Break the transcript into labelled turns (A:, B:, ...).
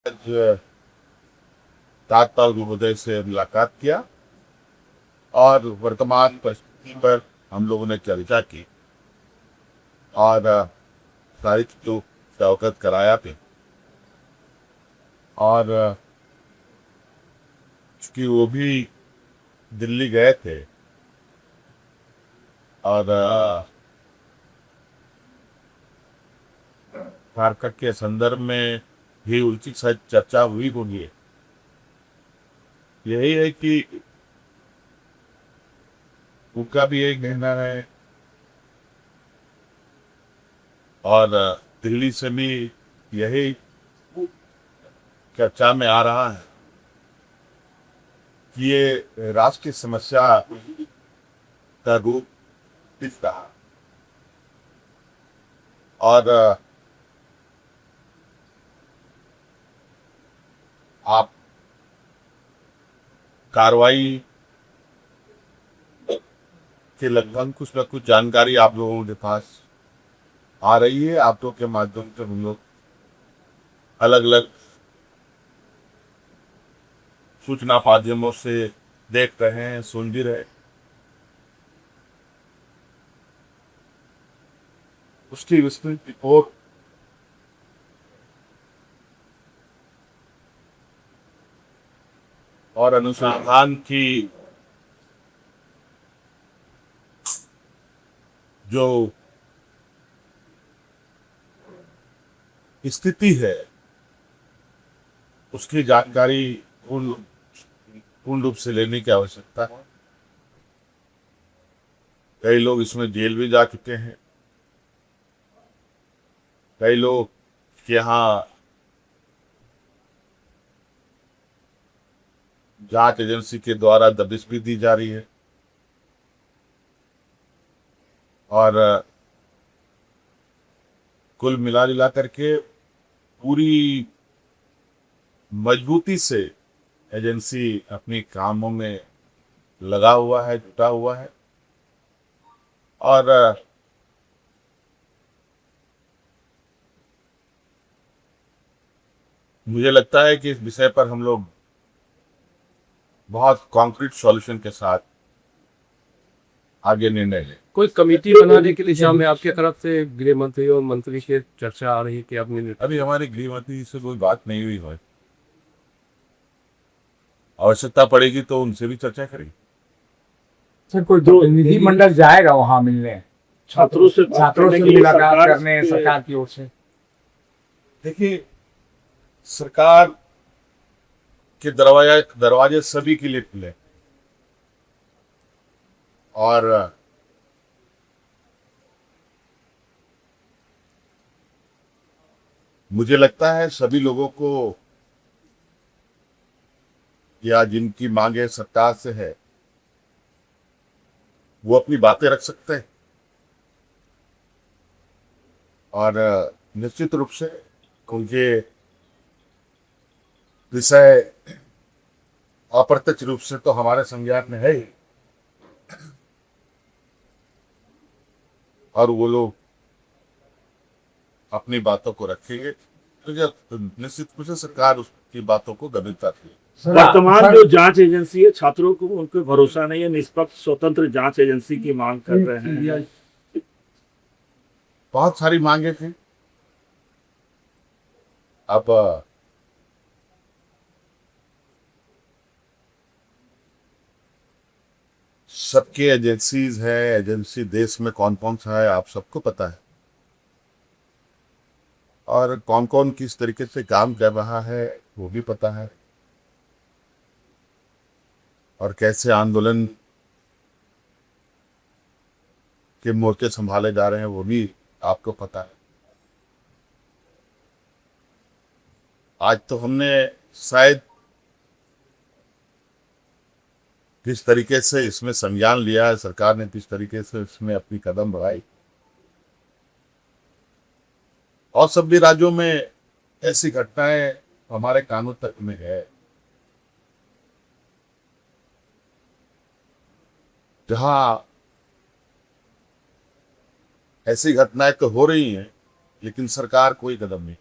A: आज तात्काल महोदय से मुलाकात किया और वर्तमान परिस्थिति पर हम लोगों ने चर्चा की और सारी चीजों से अवगत कराया भी। और चूंकि वो भी दिल्ली गए थे और झारखंड के संदर्भ में भी उनकी शायद चर्चा हुई होगी। यही है कि उनका भी एक कहना है और दिल्ली से भी यही चर्चा में आ रहा है कि ये राष्ट्र की समस्या का रूप दिख रहा है। और आप कार्रवाई के लगभग कुछ न कुछ जानकारी आप लोगों के पास आ रही है। आप लोग के माध्यम से हम लोग अलग अलग सूचना माध्यमों से देख रहे हैं, सुन भी रहे। उसकी विस्तृत रिपोर्ट और अनुसंधान की जो स्थिति है उसकी जानकारी पूर्ण पूर्ण रूप से लेने की आवश्यकता है। कई लोग इसमें जेल भी जा चुके हैं, कई लोग के यहाँ जांच एजेंसी के द्वारा दबिश भी दी जा रही है। और कुल मिला जुला करके पूरी मजबूती से एजेंसी अपनी कामों में लगा हुआ है, जुटा हुआ है। और मुझे लगता है कि इस विषय पर हम लोग बहुत कॉन्क्रीट सॉल्यूशन के साथ आगे निर्णय लें।
B: कोई कमेटी बनाने के दिशा में आपके तरफ से गृह मंत्री और मंत्री से चर्चा आ रही है कि आपने?
A: अभी हमारे गृह मंत्री से कोई बात नहीं हुई है। आवश्यकता पड़ेगी तो उनसे भी चर्चा करेंगे।
C: सर, कोई प्रतिनिधि मंडल जाएगा वहां मिलने, छात्रों से मुलाकात करने सरकार की ओर से?
A: देखिए, सरकार के दरवाजे सभी के लिए खुले और मुझे लगता है सभी लोगों को या जिनकी मांगे सरकार से है वो अपनी बातें रख सकते हैं। और निश्चित रूप से उनके विषय अप्रत्यक्ष रूप से तो हमारे संज्ञान में है ही, और वो लोग अपनी बातों को रखेंगे तो जब निश्चित रूप से सरकार उसकी बातों को गंभीरता से।
D: वर्तमान जो जांच एजेंसी है, छात्रों को उनको भरोसा नहीं है, निष्पक्ष स्वतंत्र जांच एजेंसी की मांग कर रहे हैं।
A: बहुत सारी मांगे थी। अब सबके एजेंसीज है, एजेंसी देश में कौन कौन सा है आप सबको पता है, और कौन कौन किस तरीके से काम कर रहा है वो भी पता है, और कैसे आंदोलन के मोर्चे संभाले जा रहे हैं वो भी आपको पता है। आज तो हमने शायद किस तरीके से इसमें संज्ञान लिया है, सरकार ने किस तरीके से इसमें अपनी कदम बढ़ाई, और सभी राज्यों में ऐसी घटनाएं हमारे कानून तक में है जहां ऐसी घटनाएं तो हो रही हैं लेकिन सरकार कोई कदम नहीं।